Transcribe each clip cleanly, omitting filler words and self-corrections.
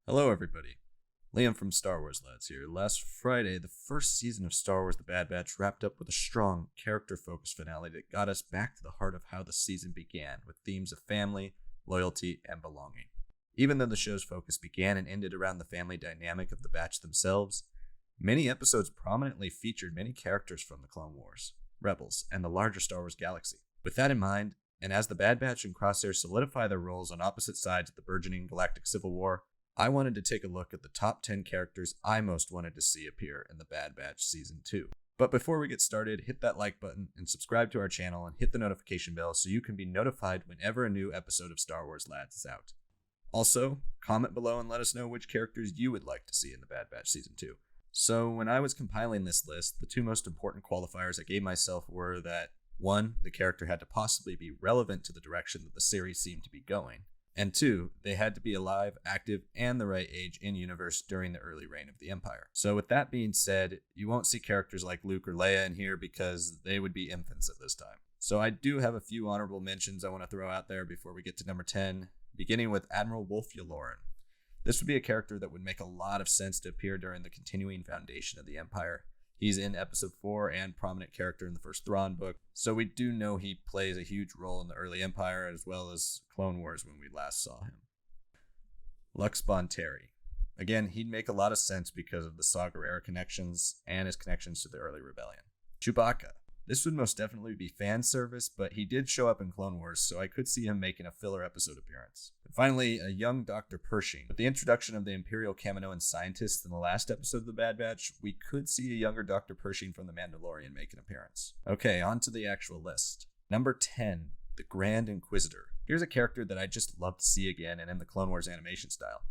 Hello, everybody. Liam from Star Wars Lads here. Last Friday, the first season of Star Wars The Bad Batch wrapped up with a strong, character-focused finale that got us back to the heart of how the season began, with themes of family, loyalty, and belonging. Even though the show's focus began and ended around the family dynamic of the Batch themselves, many episodes prominently featured many characters from the Clone Wars, Rebels, and the larger Star Wars galaxy. With that in mind, and as the Bad Batch and Crosshair solidify their roles on opposite sides of the burgeoning galactic civil war, I wanted to take a look at the top 10 characters I most wanted to see appear in The Bad Batch Season 2. But before we get started, hit that like button and subscribe to our channel and hit the notification bell so you can be notified whenever a new episode of Star Wars Lads is out. Also, comment below and let us know which characters you would like to see in The Bad Batch Season 2. So when I was compiling this list, the two most important qualifiers I gave myself were that 1. The character had to possibly be relevant to the direction that the series seemed to be going, and 2, they had to be alive, active, and the right age in universe during the early reign of the Empire. So with that being said, you won't see characters like Luke or Leia in here because they would be infants at this time. So I do have a few honorable mentions I want to throw out there before we get to number 10, beginning with Admiral Wolf Yularen. This would be a character that would make a lot of sense to appear during the continuing foundation of the Empire. He's in episode 4 and prominent character in the first Thrawn book, so we do know he plays a huge role in the early Empire as well as Clone Wars when we last saw him. Lux Bonteri. Again, he'd make a lot of sense because of the Saw Gerrera connections and his connections to the early rebellion. Chewbacca. This would most definitely be fan service, but he did show up in Clone Wars, so I could see him making a filler episode appearance. And finally, a young Dr. Pershing. With the introduction of the Imperial Kaminoan scientists in the last episode of The Bad Batch, we could see a younger Dr. Pershing from The Mandalorian make an appearance. Okay, on to the actual list. Number 10, the Grand Inquisitor. Here's a character that I'd just love to see again and in the Clone Wars animation style.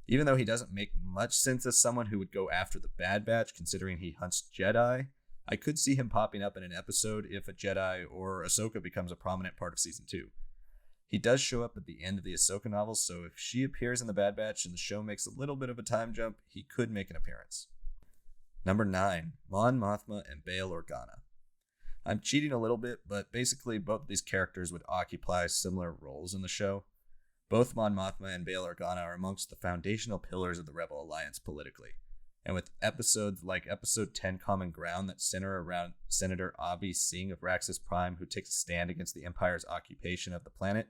Even though he doesn't make much sense as someone who would go after the Bad Batch, considering he hunts Jedi, I could see him popping up in an episode if a Jedi or Ahsoka becomes a prominent part of Season 2. He does show up at the end of the Ahsoka novels, so if she appears in the Bad Batch and the show makes a little bit of a time jump, he could make an appearance. Number 9, Mon Mothma and Bail Organa. I'm cheating a little bit, but basically both of these characters would occupy similar roles in the show. Both Mon Mothma and Bail Organa are amongst the foundational pillars of the Rebel Alliance politically. And with episodes like Episode 10 Common Ground that center around Senator Avi Singh of Raxus Prime, who takes a stand against the Empire's occupation of the planet,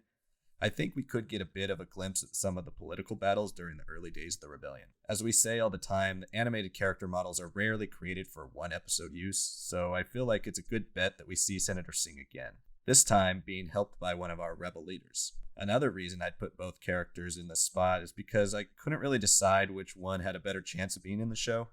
I think we could get a bit of a glimpse at some of the political battles during the early days of the rebellion. As we say all the time, the animated character models are rarely created for one episode use, so I feel like it's a good bet that we see Senator Singh again, this time being helped by one of our rebel leaders. Another reason I'd put both characters in this spot is because I couldn't really decide which one had a better chance of being in the show.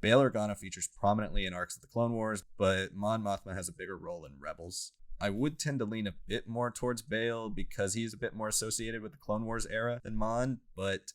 Bail Organa features prominently in arcs of the Clone Wars, but Mon Mothma has a bigger role in Rebels. I would tend to lean a bit more towards Bail because he's a bit more associated with the Clone Wars era than Mon, but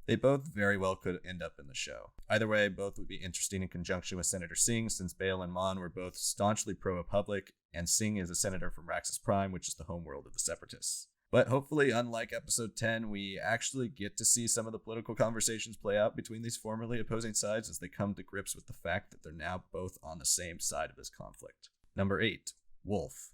they both very well could end up in the show. Either way, both would be interesting in conjunction with Senator Singh, since Bail and Mon were both staunchly pro-Republic, and Singh is a senator from Raxus Prime, which is the homeworld of the Separatists. But hopefully, unlike Episode 10, we actually get to see some of the political conversations play out between these formerly opposing sides as they come to grips with the fact that they're now both on the same side of this conflict. Number 8, Wolf.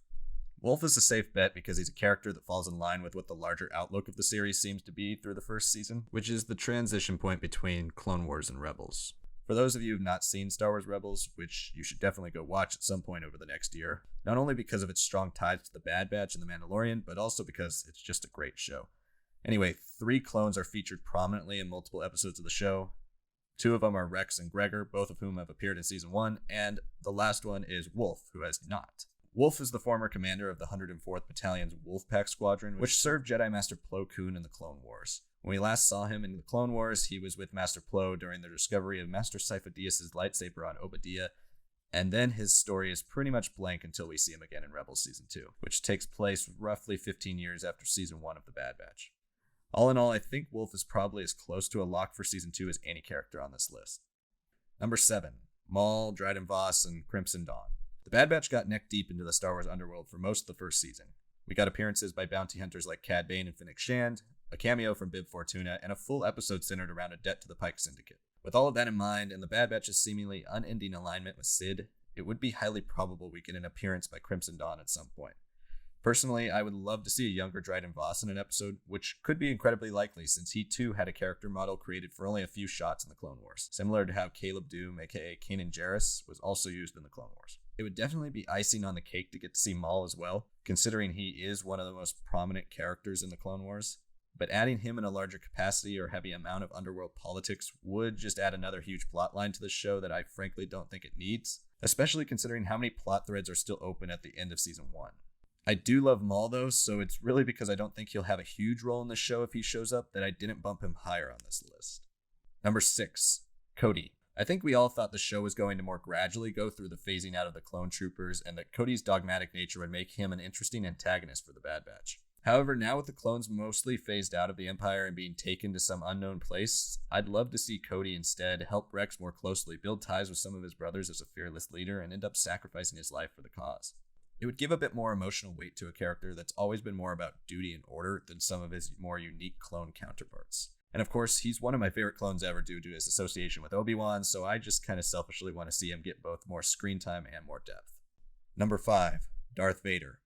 Wolf is a safe bet because he's a character that falls in line with what the larger outlook of the series seems to be through the first season, which is the transition point between Clone Wars and Rebels. For those of you who have not seen Star Wars Rebels, which you should definitely go watch at some point over the next year, not only because of its strong ties to the Bad Batch and the Mandalorian, but also because it's just a great show. Anyway, 3 clones are featured prominently in multiple episodes of the show. 2 of them are Rex and Gregor, both of whom have appeared in Season 1, and the last one is Wolf, who has not. Wolf is the former commander of the 104th Battalion's Wolfpack Squadron, which served Jedi Master Plo Koon in the Clone Wars. When we last saw him in the Clone Wars, he was with Master Plo during the discovery of Master Sifo-Dyas' lightsaber on Obadiah, and then his story is pretty much blank until we see him again in Rebels Season 2, which takes place roughly 15 years after Season 1 of The Bad Batch. All in all, I think Wolf is probably as close to a lock for Season 2 as any character on this list. Number 7, Maul, Dryden Voss, and Crimson Dawn. The Bad Batch got neck deep into the Star Wars underworld for most of the first season. We got appearances by bounty hunters like Cad Bane and Fennec Shand, a cameo from Bib Fortuna, and a full episode centered around a debt to the Pike Syndicate. With all of that in mind, and the Bad Batch's seemingly unending alignment with Sid, it would be highly probable we get an appearance by Crimson Dawn at some point. Personally, I would love to see a younger Dryden Voss in an episode, which could be incredibly likely since he too had a character model created for only a few shots in the Clone Wars, similar to how Caleb Doom, aka Kanan Jarrus, was also used in the Clone Wars. It would definitely be icing on the cake to get to see Maul as well, considering he is one of the most prominent characters in the Clone Wars. But adding him in a larger capacity or heavy amount of underworld politics would just add another huge plotline to the show that I frankly don't think it needs, especially considering how many plot threads are still open at the end of Season 1. I do love Maul though, so it's really because I don't think he'll have a huge role in the show if he shows up that I didn't bump him higher on this list. Number 6, Cody. I think we all thought the show was going to more gradually go through the phasing out of the clone troopers, and that Cody's dogmatic nature would make him an interesting antagonist for the Bad Batch. However, now with the clones mostly phased out of the Empire and being taken to some unknown place, I'd love to see Cody instead help Rex more closely, build ties with some of his brothers as a fearless leader, and end up sacrificing his life for the cause. It would give a bit more emotional weight to a character that's always been more about duty and order than some of his more unique clone counterparts. And of course, he's one of my favorite clones ever due to his association with Obi-Wan, so I just kind of selfishly want to see him get both more screen time and more depth. Number 5, Darth Vader.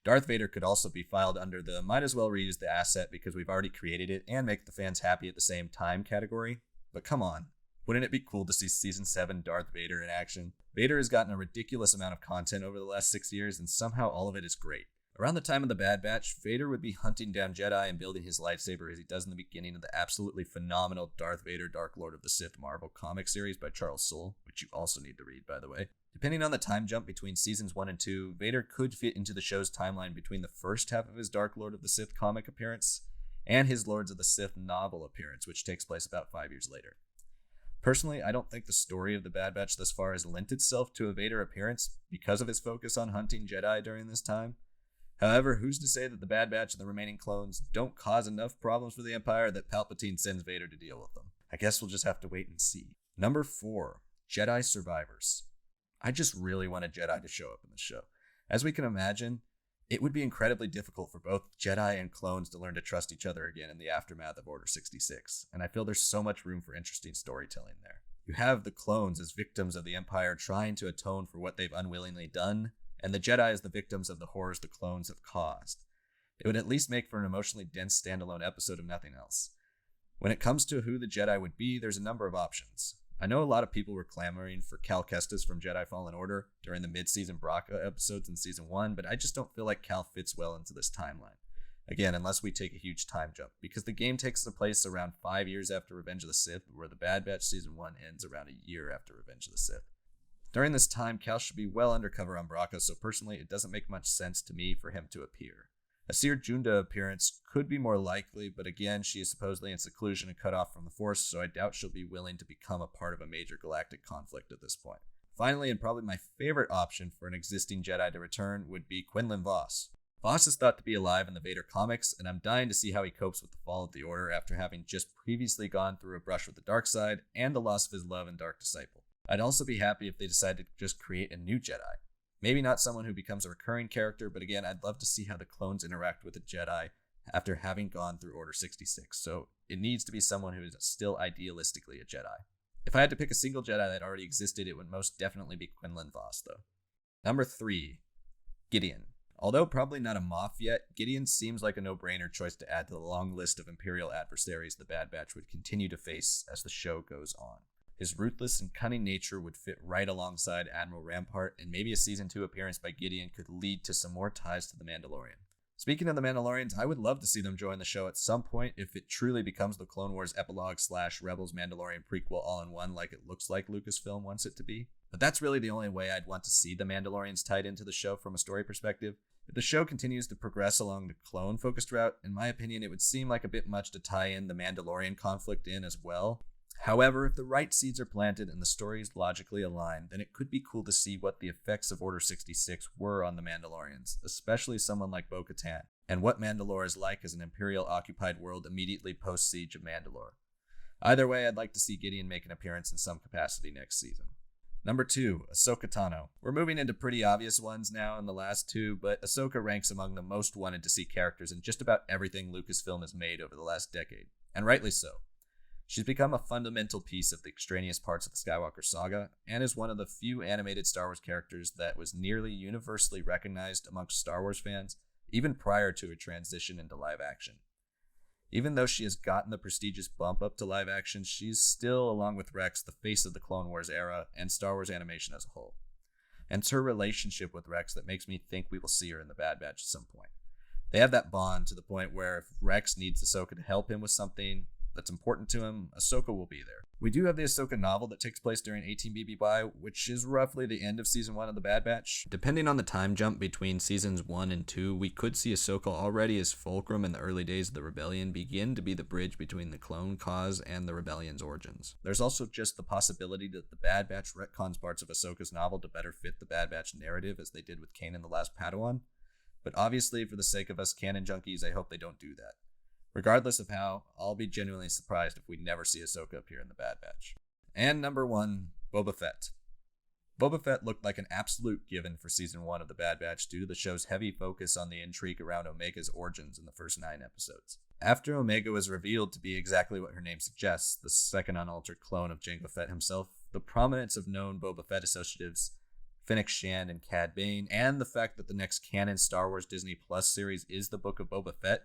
Darth Vader could also be filed under the might as well reuse the asset because we've already created it and make the fans happy at the same time category. But come on, wouldn't it be cool to see Season 7 Darth Vader in action? Vader has gotten a ridiculous amount of content over the last 6 years, and somehow all of it is great. Around the time of the Bad Batch, Vader would be hunting down Jedi and building his lightsaber as he does in the beginning of the absolutely phenomenal Darth Vader Dark Lord of the Sith Marvel comic series by Charles Soule, which you also need to read, by the way. Depending on the time jump between Seasons 1 and 2, Vader could fit into the show's timeline between the first half of his Dark Lord of the Sith comic appearance and his Lords of the Sith novel appearance, which takes place about 5 years later. Personally, I don't think the story of the Bad Batch thus far has lent itself to a Vader appearance because of his focus on hunting Jedi during this time. However, who's to say that the Bad Batch and the remaining clones don't cause enough problems for the Empire that Palpatine sends Vader to deal with them? I guess we'll just have to wait and see. Number 4, Jedi Survivors. I just really want a Jedi to show up in the show. As we can imagine, it would be incredibly difficult for both Jedi and clones to learn to trust each other again in the aftermath of Order 66, and I feel there's so much room for interesting storytelling there. You have the clones as victims of the Empire trying to atone for what they've unwillingly done, and the Jedi as the victims of the horrors the clones have caused. It would at least make for an emotionally dense standalone episode of nothing else. When it comes to who the Jedi would be, there's a number of options. I know a lot of people were clamoring for Cal Kestis from Jedi Fallen Order during the mid-season Bracca episodes in Season 1, but I just don't feel like Cal fits well into this timeline. Again, unless we take a huge time jump, because the game takes place around 5 years after Revenge of the Sith, where the Bad Batch Season 1 ends around a year after Revenge of the Sith. During this time, Cal should be well undercover on Bracca, so personally it doesn't make much sense to me for him to appear. A Seer Junda appearance could be more likely, but again, she is supposedly in seclusion and cut off from the Force, so I doubt she'll be willing to become a part of a major galactic conflict at this point. Finally, and probably my favorite option for an existing Jedi to return would be Quinlan Vos. Vos is thought to be alive in the Vader comics, and I'm dying to see how he copes with the fall of the Order after having just previously gone through a brush with the dark side and the loss of his love and dark disciple. I'd also be happy if they decided to just create a new Jedi. Maybe not someone who becomes a recurring character, but again, I'd love to see how the clones interact with the Jedi after having gone through Order 66, so it needs to be someone who is still idealistically a Jedi. If I had to pick a single Jedi that already existed, it would most definitely be Quinlan Vos, though. Number 3, Gideon. Although probably not a Moff yet, Gideon seems like a no-brainer choice to add to the long list of Imperial adversaries the Bad Batch would continue to face as the show goes on. His ruthless and cunning nature would fit right alongside Admiral Rampart, and maybe a Season 2 appearance by Gideon could lead to some more ties to the Mandalorian. Speaking of the Mandalorians, I would love to see them join the show at some point if it truly becomes the Clone Wars epilogue / Rebels Mandalorian prequel all in one like it looks like Lucasfilm wants it to be. But that's really the only way I'd want to see the Mandalorians tied into the show from a story perspective. If the show continues to progress along the clone-focused route, in my opinion, it would seem like a bit much to tie in the Mandalorian conflict in as well. However, if the right seeds are planted and the stories logically aligned, then it could be cool to see what the effects of Order 66 were on the Mandalorians, especially someone like Bo-Katan, and what Mandalore is like as an Imperial-occupied world immediately post-Siege of Mandalore. Either way, I'd like to see Gideon make an appearance in some capacity next season. Number 2, Ahsoka Tano. We're moving into pretty obvious ones now in the last two, but Ahsoka ranks among the most wanted to see characters in just about everything Lucasfilm has made over the last decade, and rightly so. She's become a fundamental piece of the extraneous parts of the Skywalker saga, and is one of the few animated Star Wars characters that was nearly universally recognized amongst Star Wars fans even prior to her transition into live action. Even though she has gotten the prestigious bump up to live action, she's still, along with Rex, the face of the Clone Wars era and Star Wars animation as a whole. And it's her relationship with Rex that makes me think we will see her in the Bad Batch at some point. They have that bond to the point where if Rex needs Ahsoka to help him with something that's important to him, Ahsoka will be there. We do have the Ahsoka novel that takes place during 18 BBY, which is roughly the end of Season 1 of The Bad Batch. Depending on the time jump between Seasons 1 and 2, we could see Ahsoka already as Fulcrum in the early days of the Rebellion begin to be the bridge between the clone cause and the Rebellion's origins. There's also just the possibility that The Bad Batch retcons parts of Ahsoka's novel to better fit the Bad Batch narrative as they did with Kanan the Last Padawan. But obviously, for the sake of us canon junkies, I hope they don't do that. Regardless of how, I'll be genuinely surprised if we never see Ahsoka appear in The Bad Batch. And number 1, Boba Fett. Boba Fett looked like an absolute given for Season 1 of The Bad Batch due to the show's heavy focus on the intrigue around Omega's origins in the first 9 episodes. After Omega was revealed to be exactly what her name suggests, the second unaltered clone of Jango Fett himself, the prominence of known Boba Fett associatives Fennec Shand and Cad Bane, and the fact that the next canon Star Wars Disney Plus series is the Book of Boba Fett,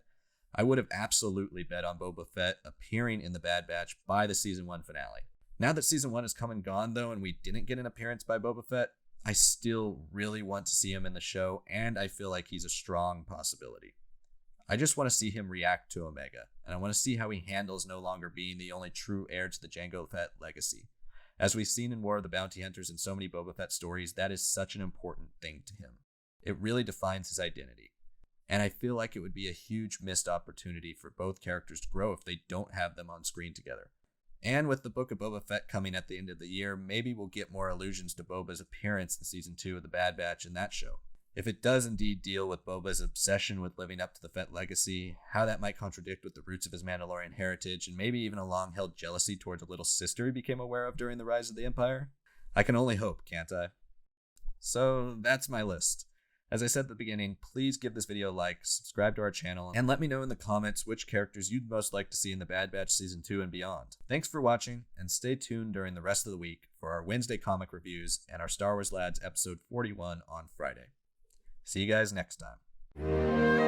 I would have absolutely bet on Boba Fett appearing in The Bad Batch by the Season 1 finale. Now that Season 1 has come and gone, though, and we didn't get an appearance by Boba Fett, I still really want to see him in the show, and I feel like he's a strong possibility. I just want to see him react to Omega, and I want to see how he handles no longer being the only true heir to the Jango Fett legacy. As we've seen in War of the Bounty Hunters and so many Boba Fett stories, that is such an important thing to him. It really defines his identity. And I feel like it would be a huge missed opportunity for both characters to grow if they don't have them on screen together. And with the Book of Boba Fett coming at the end of the year, maybe we'll get more allusions to Boba's appearance in Season 2 of The Bad Batch in that show. If it does indeed deal with Boba's obsession with living up to the Fett legacy, how that might contradict with the roots of his Mandalorian heritage, and maybe even a long-held jealousy towards a little sister he became aware of during the rise of the Empire, I can only hope, can't I? So that's my list. As I said at the beginning, please give this video a like, subscribe to our channel, and let me know in the comments which characters you'd most like to see in The Bad Batch Season 2 and beyond. Thanks for watching, and stay tuned during the rest of the week for our Wednesday comic reviews and our Star Wars Lads episode 41 on Friday. See you guys next time.